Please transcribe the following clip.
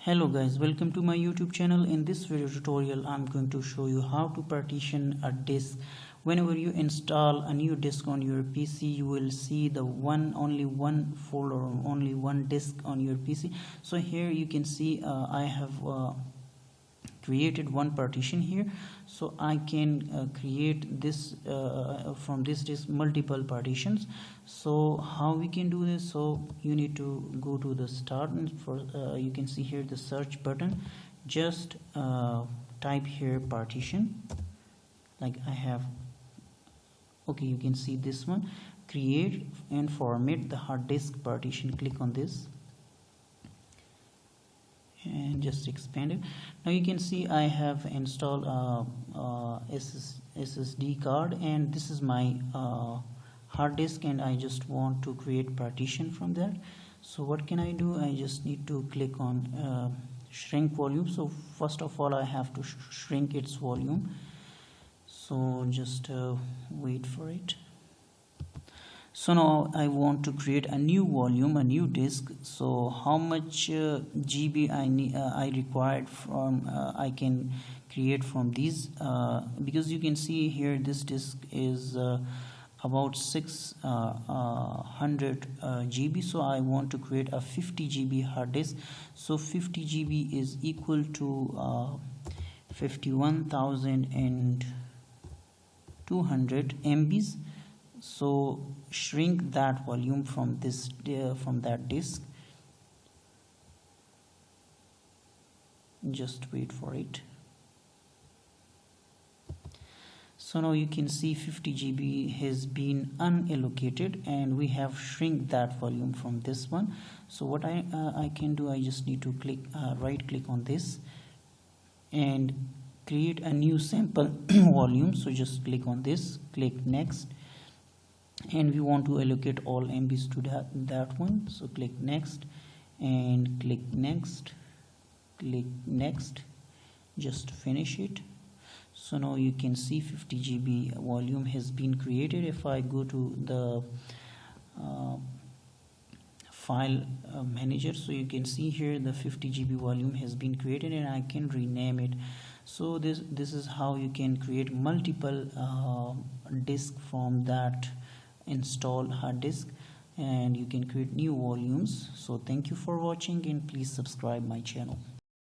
Hello guys, welcome to my YouTube channel. In this video tutorial I'm going to show you how to partition a disk. Whenever you install a new disk on your PC, you will see the only one folder or only one disk on your PC. So here you can see I have created one partition here, so I can create this from this disk multiple partitions. So how we can do this? So you need to go to the start, and for you can see here the search button. Just type here partition, like I have. Okay, you can see this one, create and format the hard disk partition. Click on this and just expand it. Now you can see I have installed SSD card, and this is my hard disk, and I just want to create partition from that. So what can I do? I just need to click on shrink volume. So first of all I have to shrink its volume, so just wait for it. So now I want to create a new volume, a new disk. So how much GB I need, I required from I can create from these, because you can see here this disk is about 600 GB. So I want to create a 50 GB hard disk. So 50 GB is equal to 51,200 MBs. So shrink that volume from this from that disk. Just wait for it. So now you can see 50 GB has been unallocated, and we have shrink that volume from this one. So what I can do, I just need to click right click on this and create a new sample volume. So just click on this, click next, and we want to allocate all MBs to that one. So click next and click next, click next, just finish it. So now you can see 50 GB volume has been created. If I go to the file manager, so you can see here the 50 GB volume has been created, and I can rename it. So this is how you can create multiple disk from that installed hard disk, and you can create new volumes. So thank you for watching, and please subscribe my channel.